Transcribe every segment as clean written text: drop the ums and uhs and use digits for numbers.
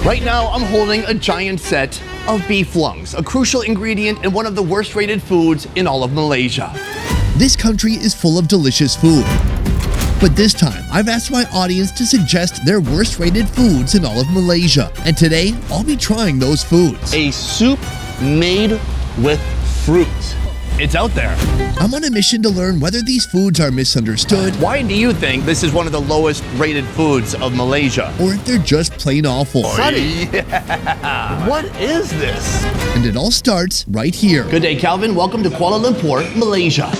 Right now, I'm holding a giant set of beef lungs, a crucial ingredient in one of the worst rated foods in all of Malaysia. This country is full of delicious food. But this time, I've asked my audience to suggest their worst rated foods in all of Malaysia. And today, I'll be trying those foods. A soup made with fruit. It's out there. I'm on a mission to learn whether these foods are misunderstood Why do you think this is one of the lowest rated foods of Malaysia? or if they're just plain awful. Sonny, what is this? And it all starts right here. Good day, Calvin. Welcome to Kuala Lumpur, Malaysia.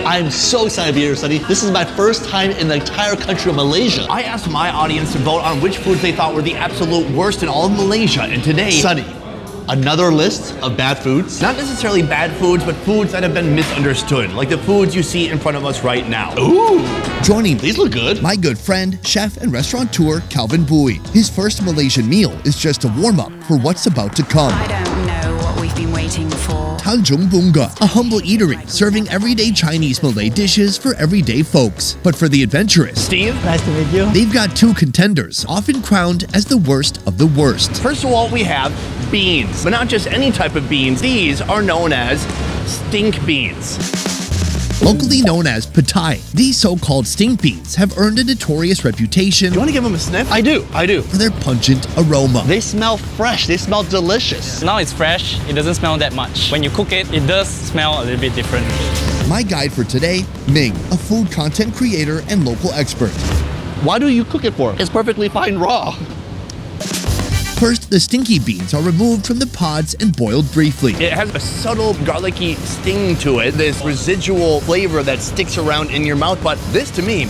I'm so excited to be here, Sonny. This is my first time in the entire country of Malaysia. I asked my audience to vote on which foods they thought were the absolute worst in all of Malaysia, and today, Sonny, another list of bad foods. not necessarily bad foods, but foods that have been misunderstood, like the foods you see in front of us right now. Ooh, Joining me, these look good. my good friend, chef and restaurateur Calvin Bui. His first Malaysian meal is just a warm-up for what's about to come. I don't know what we've been waiting for. Tanjung Bungah, a humble eatery serving everyday Chinese Malay dishes for everyday folks. But for the adventurous, Steve? Nice to meet you. they've got two contenders, often crowned as the worst of the worst. First of all, we have beans, but not just any type of beans. These are known as stink beans. Locally known as Petai, these so-called stink beans have earned a notorious reputation You want to give them a sniff? I do. for their pungent aroma. They smell fresh. They smell delicious. Now it's fresh, it doesn't smell that much. When you cook it, it does smell a little bit different. My guide for today, Ming, a food content creator and local expert. Why do you cook it for? It's perfectly fine raw. First, the stinky beans are removed from the pods and boiled briefly. It has a subtle garlicky sting to it, this residual flavor that sticks around in your mouth, but this to me,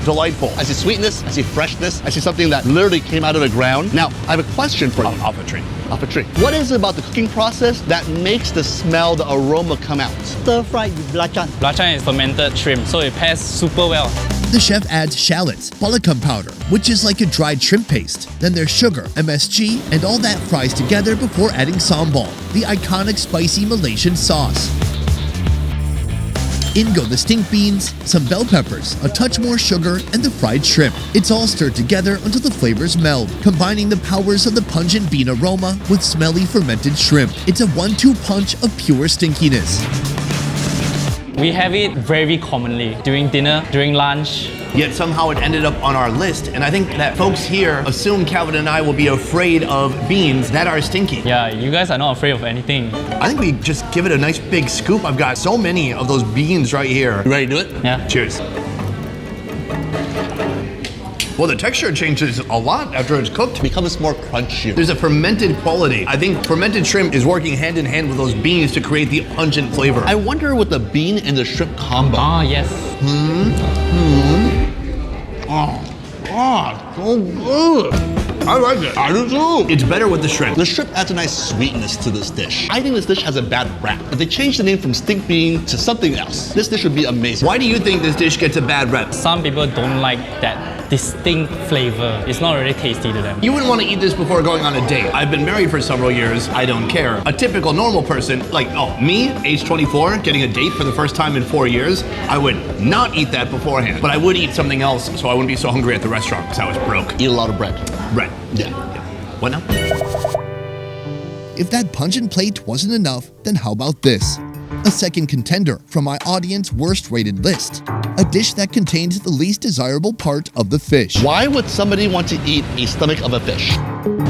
delightful. I see sweetness, I see freshness, I see something that literally came out of the ground. Now, I have a question for you. Off a tree. Off a tree. What is it about the cooking process that makes the smell, the aroma come out? Stir-fried with belacan. Belacan is fermented shrimp, so it pairs super well. The chef adds shallots, Belacan powder, which is like a dried shrimp paste. Then there's sugar, MSG, and all that fries together before adding Sambal, the iconic spicy Malaysian sauce. In go the stink beans, some bell peppers, a touch more sugar, and the fried shrimp. It's all stirred together until the flavors meld, combining the powers of the pungent bean aroma with smelly fermented shrimp. It's a 1-2 punch of pure stinkiness. We have it very commonly during dinner, during lunch. Yet somehow it ended up on our list, and I think that folks here assume Calvin and I will be afraid of beans that are stinky. Yeah, you guys are not afraid of anything. I think we just give it a nice big scoop. I've got so many of those beans right here. You ready to do it? Yeah. Cheers. Well, the texture changes a lot after it's cooked. It becomes more crunchier. There's a fermented quality. I think fermented shrimp is working hand in hand with those beans to create the pungent flavor. I wonder with the bean and the shrimp combo. Ah, yes. So good. I like it. I do too. It's better with the shrimp. The shrimp adds a nice sweetness to this dish. I think this dish has a bad rap. If they change the name from stink bean to something else, this dish would be amazing. Why do you think this dish gets a bad rep? Some people don't like that distinct flavor. It's not really tasty to them. You wouldn't want to eat this before going on a date. I've been married for several years. I don't care. A typical normal person, like, me, age 24, getting a date for the first time in 4 years, I would not eat that beforehand. But I would eat something else so I wouldn't be so hungry at the restaurant because I was broke. Eat a lot of bread. Right. Yeah. What now? If that pungent plate wasn't enough, then how about this? A second contender from my audience worst rated list. A dish that contains the least desirable part of the fish. Why would somebody want to eat a stomach of a fish?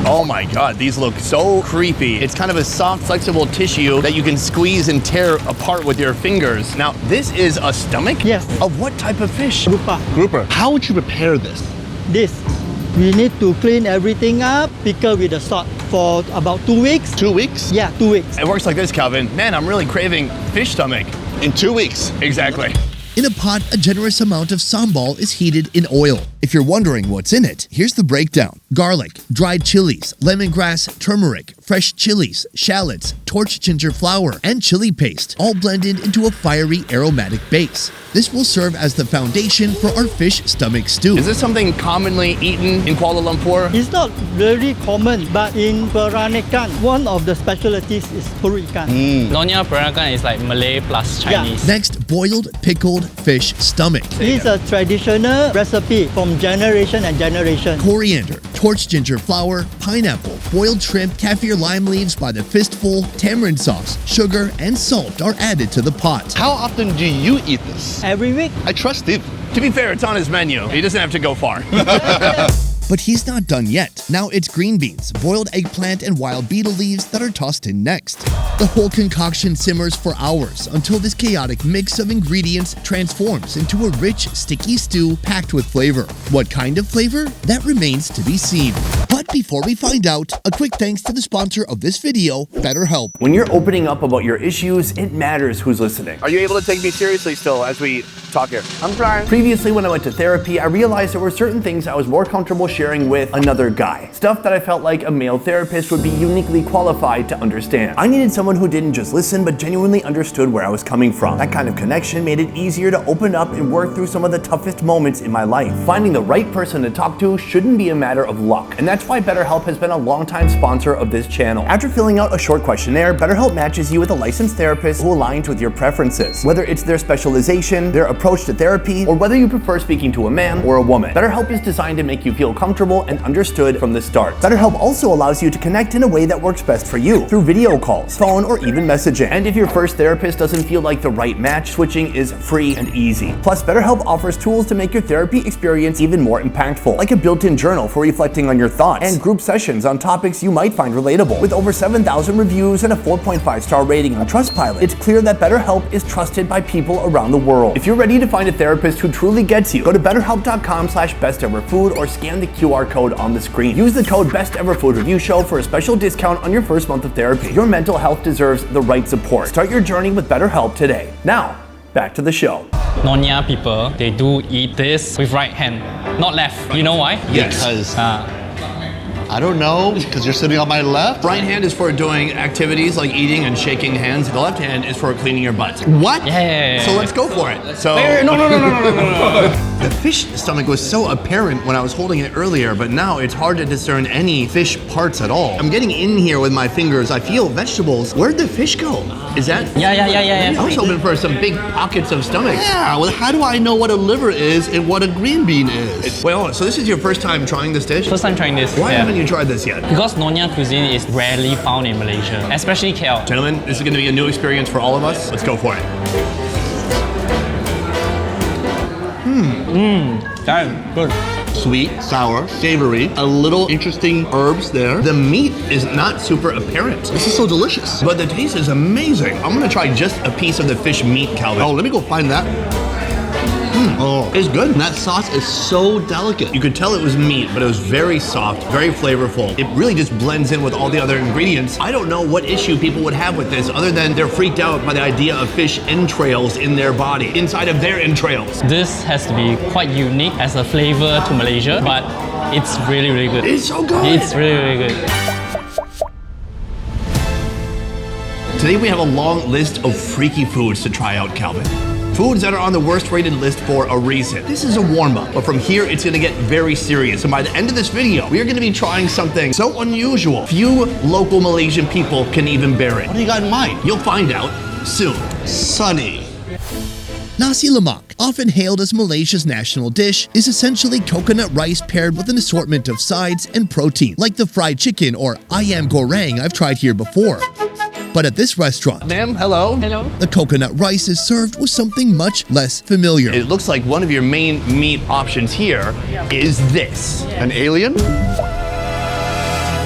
Oh my God, these look so creepy. It's kind of a soft, flexible tissue that you can squeeze and tear apart with your fingers. Now, this is a stomach? Yes. Of what type of fish? Grouper, how would you prepare this? This, we need to clean everything up, pickle with the salt for about 2 weeks. 2 weeks? Yeah, 2 weeks. It works like this, Calvin. Man, I'm really craving fish stomach. In 2 weeks. Exactly. In a pot, a generous amount of sambal is heated in oil. If you're wondering what's in it, here's the breakdown. Garlic, dried chilies, lemongrass, turmeric, fresh chilies, shallots, torch ginger flour, and chili paste, all blended into a fiery aromatic base. This will serve as the foundation for our fish stomach stew. Is this something commonly eaten in Kuala Lumpur? It's not very common, but in Peranakan, one of the specialties is Perut Ikan. Nyonya Peranakan is like Malay plus Chinese. Next, boiled, pickled fish stomach. It's a traditional recipe from from generation and generation. Coriander, torch ginger flower, pineapple, boiled shrimp, kaffir lime leaves by the fistful, tamarind sauce, sugar, and salt are added to the pot. How often do you eat this? Every week, I trust Steve. To be fair, it's on his menu. He doesn't have to go far. But he's not done yet. Now it's green beans, boiled eggplant, and wild beetle leaves that are tossed in next. The whole concoction simmers for hours until this chaotic mix of ingredients transforms into a rich, sticky stew packed with flavor. What kind of flavor? That remains to be seen. But before we find out, a quick thanks to the sponsor of this video, BetterHelp. When you're opening up about your issues, it matters who's listening. Are you able to take me seriously still as we talk here? I'm trying. Previously, when I went to therapy, I realized there were certain things I was more comfortable sharing with another guy. Stuff that I felt like a male therapist would be uniquely qualified to understand. I needed someone who didn't just listen, but genuinely understood where I was coming from. That kind of connection made it easier to open up and work through some of the toughest moments in my life. Finding the right person to talk to shouldn't be a matter of luck, and that's why BetterHelp has been a longtime sponsor of this channel. After filling out a short questionnaire, BetterHelp matches you with a licensed therapist who aligns with your preferences. Whether it's their specialization, their approach to therapy, or whether you prefer speaking to a man or a woman, BetterHelp is designed to make you feel comfortable and understood from the start. BetterHelp also allows you to connect in a way that works best for you, through video calls, phone, or even messaging. And if your first therapist doesn't feel like the right match, switching is free and easy. Plus, BetterHelp offers tools to make your therapy experience even more impactful, like a built-in journal for reflecting on your thoughts, and group sessions on topics you might find relatable. With over 7,000 reviews and a 4.5-star rating on Trustpilot, it's clear that BetterHelp is trusted by people around the world. If you're ready to find a therapist who truly gets you, go to betterhelp.com/besteverfood or scan the QR code on the screen. Use the code BestEverFoodReviewShow for a special discount on your first month of therapy. Your mental health deserves the right support. Start your journey with BetterHelp today. Now, back to the show. Nyonya people, they do eat this with right hand, not left. You know why? Because I don't know, because you're sitting on my left. Right hand is for doing activities like eating and shaking hands. The left hand is for cleaning your butt. What? Yeah. So let's go for it. So No. the fish stomach was so apparent when I was holding it earlier, but now it's hard to discern any fish parts at all. I'm getting in here with my fingers. I feel vegetables. Where'd the fish go? Is that? Yeah. I was hoping for some big pockets of stomach. Yeah, well, how do I know what a liver is and what a green bean is? Well, so this is your first time trying this dish? First time trying this. Why yeah. haven't you tried this yet? Because Nyonya cuisine is rarely found in Malaysia, especially KL. Gentlemen, this is going to be a new experience for all of us. Let's go for it. That's good. Sweet, sour, savory, a little interesting herbs there. The meat is not super apparent, This is so delicious. but the taste is amazing. I'm going to try just a piece of the fish meat, Calvin. Oh, let me go find that. Oh, It's good. and that sauce is so delicate. You could tell it was meat, but it was very soft, very flavorful. It really just blends in with all the other ingredients. I don't know what issue people would have with this other than they're freaked out by the idea of fish entrails in their body, inside of their entrails. This has to be quite unique as a flavor to Malaysia, but it's really, really good. It's so good. It's really, really good. Today we have a long list of freaky foods to try out, Calvin. Foods that are on the worst rated list for a reason. This is a warm-up, but from here it's gonna get very serious. And by the end of this video, we are gonna be trying something so unusual, few local Malaysian people can even bear it. What do you got in mind? You'll find out soon. Sunny. Nasi lemak, often hailed as Malaysia's national dish, is essentially coconut rice paired with an assortment of sides and protein, like the fried chicken or ayam goreng I've tried here before. But at this restaurant, Ma'am, hello. the coconut rice is served with something much less familiar. It looks like one of your main meat options here is this. An alien?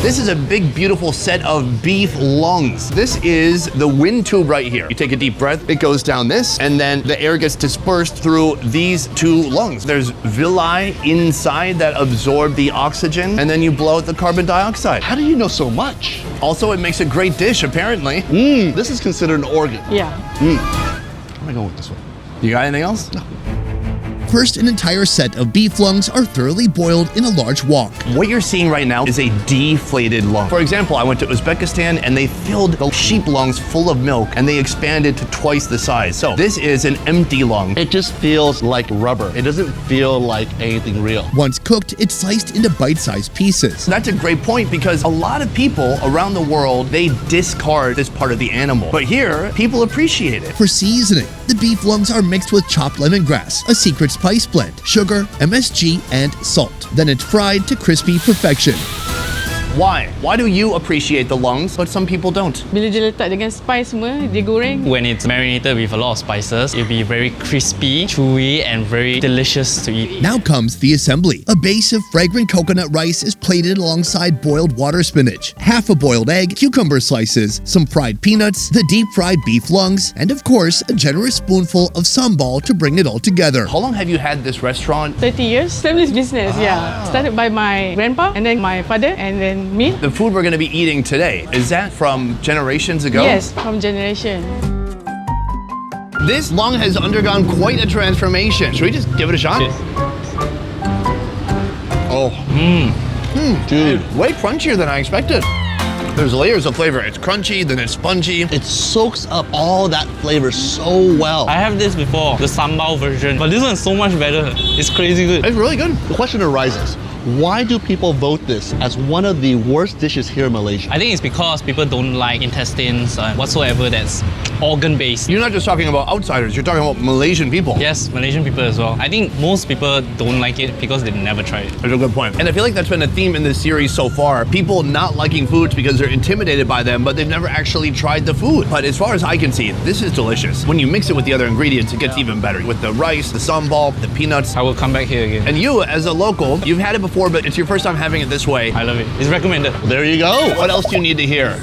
This is a big, beautiful set of beef lungs. This is the wind tube right here. You take a deep breath, it goes down this, and then the air gets dispersed through these two lungs. There's villi inside that absorb the oxygen, and then you blow out the carbon dioxide. How do you know so much? Also, it makes a great dish, apparently. This is considered an organ. Yeah. I'm gonna go with this one. You got anything else? No. First, an entire set of beef lungs are thoroughly boiled in a large wok. What you're seeing right now is a deflated lung. For example, I went to Uzbekistan and they filled the sheep lungs full of milk and they expanded to twice the size. So this is an empty lung. It just feels like rubber. It doesn't feel like anything real. Once cooked, it's sliced into bite-sized pieces. That's a great point because a lot of people around the world, they discard this part of the animal. But here, people appreciate it. For seasoning, The beef lungs are mixed with chopped lemongrass, a secret spice blend, sugar, MSG, and salt. Then it's fried to crispy perfection. Why? Why do you appreciate the lungs, but some people don't? Bila dia letak dengan spice semua, dia goreng. When it's marinated with a lot of spices, it'll be very crispy, chewy, and very delicious to eat. Now comes the assembly. A base of fragrant coconut rice is plated alongside boiled water spinach, half a boiled egg, cucumber slices, some fried peanuts, the deep-fried beef lungs, and of course, a generous spoonful of sambal to bring it all together. How long have you had this restaurant? 30 years. Family's business, yeah. Started by my grandpa, and then my father, and then me. The food we're going to be eating today, is that from generations ago? Yes, from generation. This lung has undergone quite a transformation. Should we just give it a shot? Cheers. Oh, dude. Way crunchier than I expected. There's layers of flavor. It's crunchy, then it's spongy. It soaks up all that flavor so well. I have this before, the sambal version, but this one's so much better. It's crazy good. It's really good. The question arises, why do people vote this as one of the worst dishes here in Malaysia? I think it's because people don't like intestines and whatsoever that's organ-based. You're not just talking about outsiders, you're talking about Malaysian people. Yes, Malaysian people as well. I think most people don't like it because they've never tried it. That's a good point. And I feel like that's been a theme in this series so far. People not liking foods because they're intimidated by them, but they've never actually tried the food. But as far as I can see, this is delicious. When you mix it with the other ingredients, it gets even better. With the rice, the sambal, the peanuts. I will come back here again. And you, as a local, you've had it before, but it's your first time having it this way. I love it. It's recommended. There you go. What else do you need to hear?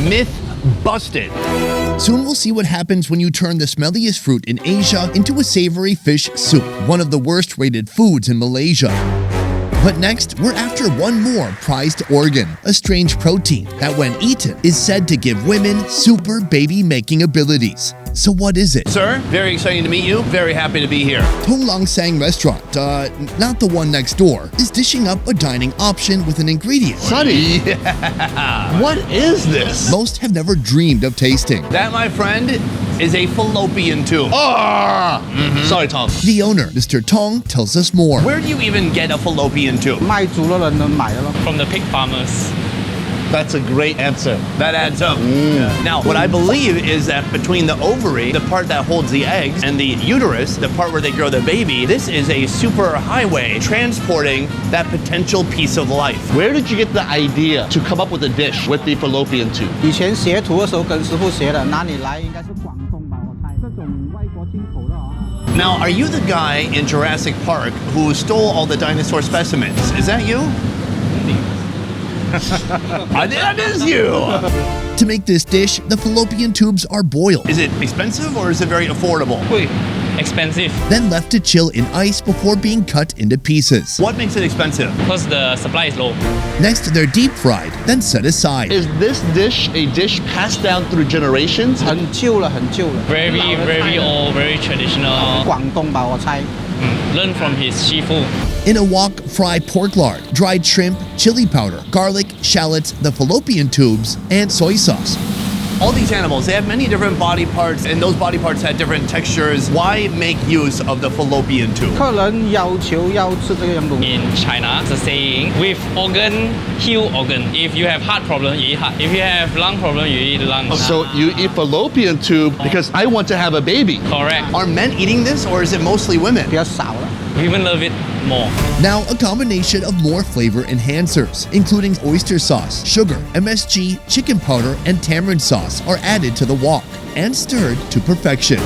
Myth busted. Soon we'll see what happens when you turn the smelliest fruit in Asia into a savory fish soup, one of the worst rated foods in Malaysia. But next, we're after one more prized organ, a strange protein that when eaten is said to give women super baby-making abilities. So what is it? Sir, very exciting to meet you. Very happy to be here. Tong Lang Sang restaurant, not the one next door, is dishing up a dining option with an ingredient Sonny, what is this? most have never dreamed of tasting. That, my friend, is a fallopian tube. Sorry, Tom. The owner, Mr. Tong, tells us more. Where do you even get a fallopian tube? 賣豬肉的人能買的咯。 From the pig farmers. That's a great answer. That adds up. Now, what I believe is that between the ovary, the part that holds the eggs, and the uterus, the part where they grow the baby, this is a super highway transporting that potential piece of life. Where did you get the idea to come up with a dish with the fallopian tube? 以前学徒的时候跟师傅学的，哪里来？应该是广东吧，我猜。这种外国进口的啊。 Now, are you the guy in Jurassic Park who stole all the dinosaur specimens? Is that you? That is you! To make this dish, the fallopian tubes are boiled, Is it expensive or is it very affordable? Expensive then left to chill in ice before being cut into pieces. What makes it expensive? because the supply is low. Next, they're deep fried, then set aside. Is this dish a dish passed down through generations? 很旧了，很旧了。 Very, very old, very traditional. 广东吧，我猜。 Learn from his shifu. In a wok, fry pork lard, dried shrimp, chili powder, garlic, shallots, the fallopian tubes, and soy sauce. All these animals, they have many different body parts, and those body parts have different textures. Why make use of the fallopian tube? 客人要求要吃这个样东西。 In China, it's a saying, with organ, heal organ. If you have heart problem, you eat heart. If you have lung problem, you eat lung. So you eat fallopian tube because I want to have a baby. Correct. Are men eating this, or is it mostly women? 比较少了。 Women love it more. Now, a combination of more flavor enhancers, including oyster sauce, sugar, MSG, chicken powder, and tamarind sauce, are added to the wok and stirred to perfection.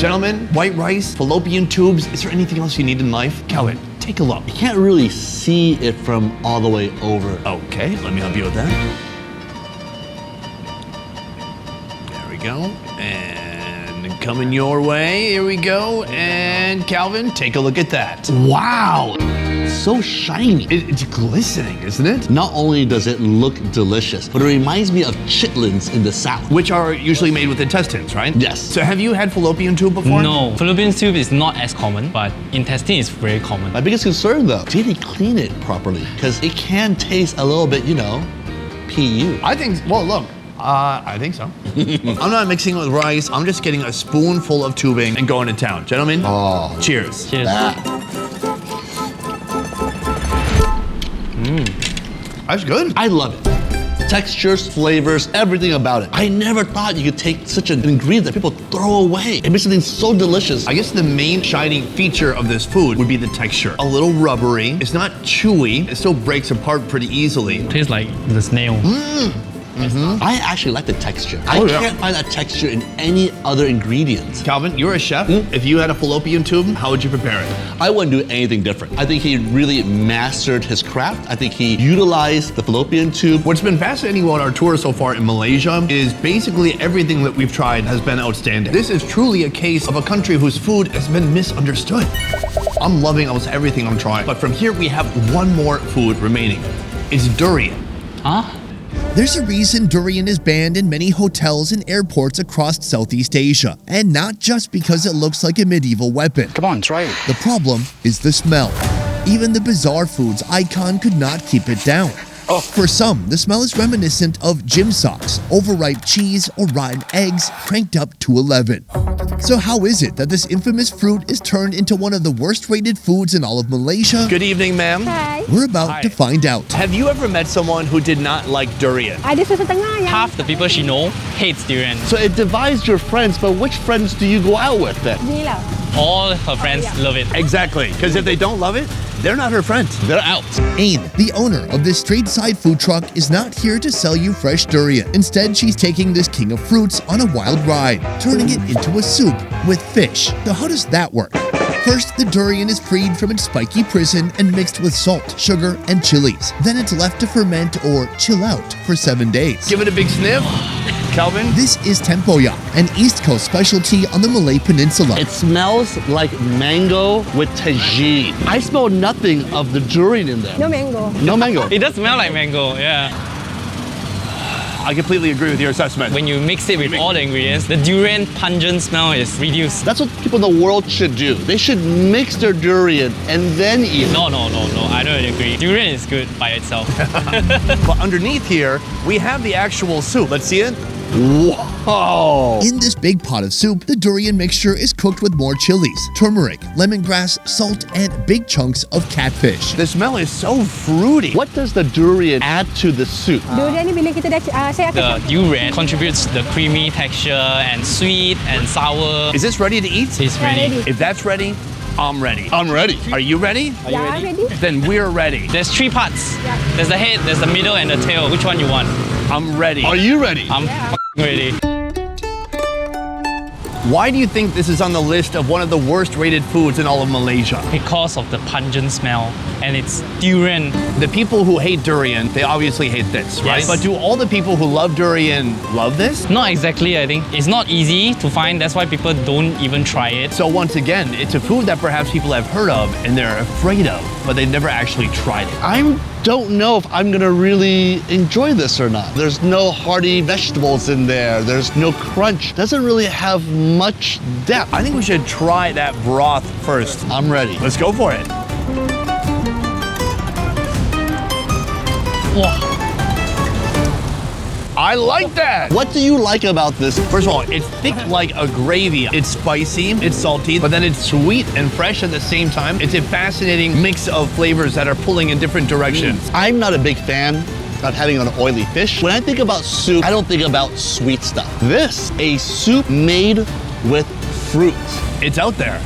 Gentlemen, white rice, fallopian tubes. Is there anything else you need in life? Calvin, take a look. You can't really see it from all the way over. Okay, let me help you with that. There we go. And coming your way. Here we go. And Calvin, take a look at that. Wow! So shiny. It's glistening, isn't it? Not only does it look delicious, but it reminds me of chitlins in the South. Which are usually made with intestines, right? Yes. So have you had fallopian tube before? No, fallopian tube is not as common, but intestine is very common. My biggest concern though, did they clean it properly? Because it can taste a little bit, PU. I think, well, look. I think so. I'm not mixing it with rice. I'm just getting a spoonful of tubing and going to town. Gentlemen, cheers. Cheers. That's good. I love it. Textures, flavors, everything about it. I never thought you could take such an ingredient that people throw away. It makes something so delicious. I guess the main shining feature of this food would be the texture. A little rubbery. It's not chewy. It still breaks apart pretty easily. Tastes like the snail. I actually like the texture. I can't find that texture in any other ingredients. Calvin, you're a chef. If you had a fallopian tube, how would you prepare it? I wouldn't do anything different. I think he really mastered his craft. I think he utilized the fallopian tube. What's been fascinating about our tour so far in Malaysia is basically everything that we've tried has been outstanding. This is truly a case of a country whose food has been misunderstood. I'm loving almost everything I'm trying. But from here, we have one more food remaining. It's durian. Huh? There's a reason durian is banned in many hotels and airports across Southeast Asia, and not just because it looks like a medieval weapon. Come on, try it. The problem is the smell. Even the bizarre food's icon could not keep it down. For some, the smell is reminiscent of gym socks, overripe cheese, or rotten eggs cranked up to 11. So how is it that this infamous fruit is turned into one of the worst rated foods in all of Malaysia? Good evening, ma'am. Hi. We're about to find out. Have you ever met someone who did not like durian? Ada setengah yang Half the people she know hates durian. So it divides your friends, but which friends do you go out with then? ni lah. All her friends love it. Exactly, because if they don't love it, they're not her friends. They're out. Ain, the owner of this street-side food truck, is not here to sell you fresh durian. Instead, she's taking this king of fruits on a wild ride, turning it into a soup with fish. So how does that work? First, the durian is freed from its spiky prison and mixed with salt, sugar, and chilies. Then it's left to ferment or chill out for 7 days. Give it a big sniff. Calvin? This is Tempoyak, an East Coast specialty on the Malay Peninsula. It smells like mango with tagine. I smell nothing of the durian in there. No mango. No mango. It does smell like mango, yeah. I completely agree with your assessment. When you mix it with all the ingredients, the durian pungent smell is reduced. That's what people in the world should do. They should mix their durian and then eat it. No, I don't agree. Durian is good by itself. But underneath here, we have the actual soup. Let's see it. Whoa! In this big pot of soup, the durian mixture is cooked with more chilies, turmeric, lemongrass, salt, and big chunks of catfish. The smell is so fruity. What does the durian add to the soup? Durian ni bila kita dah saya akan The durian contributes the creamy texture and sweet and sour. Is this ready to eat? It's ready. If that's ready, I'm ready. I'm ready. Are you ready? Yeah, I'm ready. Then we're ready. There's 3 parts. There's the head, there's the middle, and the tail. Which one you want? I'm ready. Are you ready? I'm ready. Why do you think this is on the list of one of the worst rated foods in all of Malaysia? Because of the pungent smell, and it's durian. The people who hate durian, they obviously hate this, right? Yes. But do all the people who love durian love this? Not exactly, I think. It's not easy to find, that's why people don't even try it. So once again, it's a food that perhaps people have heard of and they're afraid of, but they've never actually tried it. I don't know if I'm gonna really enjoy this or not. There's no hearty vegetables in there. There's no crunch. Doesn't really have much depth. I think we should try that broth first. I'm ready. Let's go for it. Wow. I like that. What do you like about this? First of all, it's thick like a gravy. It's spicy, it's salty, but then it's sweet and fresh at the same time. It's a fascinating mix of flavors that are pulling in different directions. I'm not a big fan of having an oily fish. When I think about soup, I don't think about sweet stuff. This, a soup made with fruit. It's out there.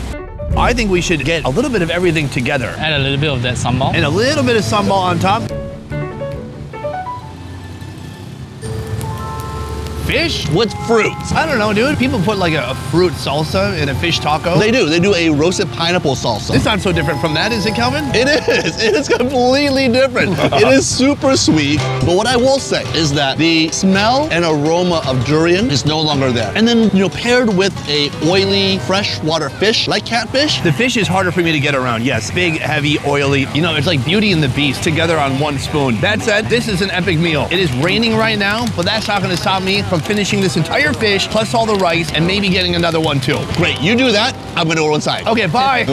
I think we should get a little bit of everything together. Add a little bit of that sambal. And a little bit of sambal on top. Fish with fruit. I don't know, dude. People put like a fruit salsa in a fish taco. They do. They do a roasted pineapple salsa. It's not so different from that, is it, Calvin? It is. It is completely different. It is super sweet. But what I will say is that the smell and aroma of durian is no longer there. And then, paired with a oily freshwater fish like catfish. The fish is harder for me to get around. Yes, big, heavy, oily. It's like Beauty and the Beast together on one spoon. That said, this is an epic meal. It is raining right now, but that's not going to stop me from finishing this entire fish, plus all the rice, and maybe getting another one too. Great, you do that, I'm gonna go inside. Okay, bye.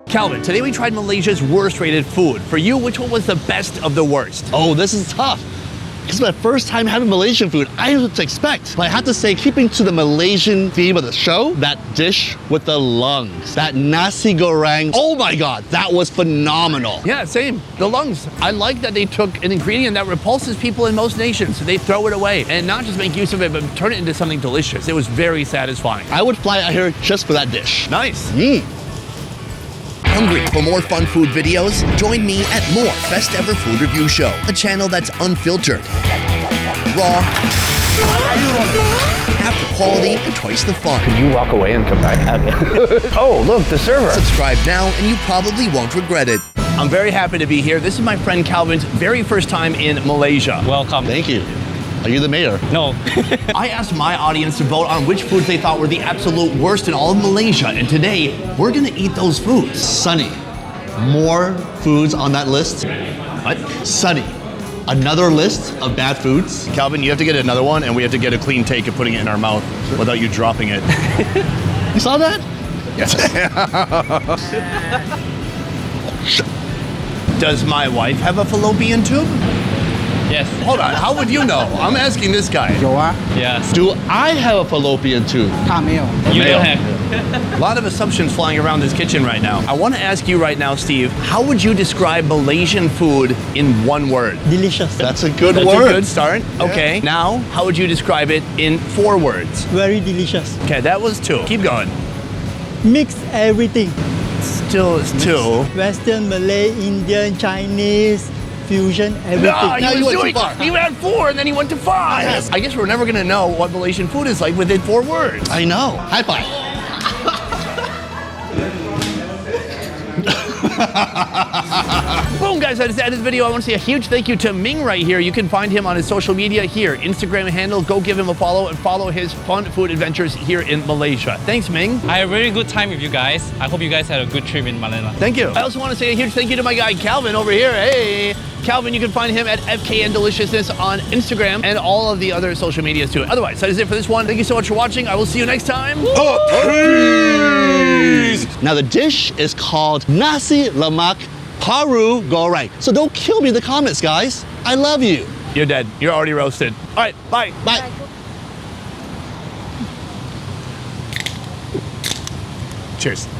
Calvin, today we tried Malaysia's worst rated food. For you, which one was the best of the worst? Oh, this is tough. This is my first time having Malaysian food. I didn't know what to expect. But I have to say, keeping to the Malaysian theme of the show, that dish with the lungs, that nasi goreng, oh my God, that was phenomenal. Yeah, same. The lungs. I like that they took an ingredient that repulses people in most nations. They throw it away and not just make use of it, but turn it into something delicious. It was very satisfying. I would fly out here just for that dish. Nice. Hungry for more fun food videos? Join me at More Best Ever Food Review Show, a channel that's unfiltered, raw, half the quality, and twice the fun. You walk away and come back. Oh, look, the server. Subscribe now and you probably won't regret it. I'm very happy to be here. This is my friend Calvin's very first time in Malaysia. Welcome. Thank you. Are you the mayor? No. I asked my audience to vote on which foods they thought were the absolute worst in all of Malaysia, and today we're gonna eat those foods. Sunny. More foods on that list. What? Sunny. Another list of bad foods. Calvin, you have to get another one, and we have to get a clean take of putting it in our mouth without you dropping it. You saw that? Yes. Does my wife have a fallopian tube? Yes. Hold on, how would you know? I'm asking this guy. Yes. Do I have a fallopian tube? You don't have. A lot of assumptions flying around this kitchen right now. I want to ask you right now, Steve, how would you describe Malaysian food in one word? Delicious. That's a good That's word. a good start. Okay. Now, how would you describe it in 4 words? Very delicious. Okay, that was 2. Keep going. Mix everything. Still is 2. Western, Malay, Indian, Chinese, fusion, everything. No, No, he you was went too doing. far. He had 4 and then he went to 5. Yes. I guess we're never gonna know what Malaysian food is like within 4 words. I know. High five. Boom, guys, that is the end of the video. I want to say a huge thank you to Ming right here. You can find him on his social media here, Instagram handle. Go give him a follow and follow his fun food adventures here in Malaysia. Thanks, Ming. I had a really good time with you guys. I hope you guys had a good trip in Manila. Thank you. I also want to say a huge thank you to my guy, Calvin, over here. Hey, Calvin, you can find him at FKN Deliciousness on Instagram and all of the other social medias too. Otherwise, that is it for this one. Thank you so much for watching. I will see you next time. Peace. Now the dish is called nasi lemak Paru Goreng. So don't kill me in the comments, guys. I love you. You're dead. You're already roasted. All right, bye. Bye. Cheers.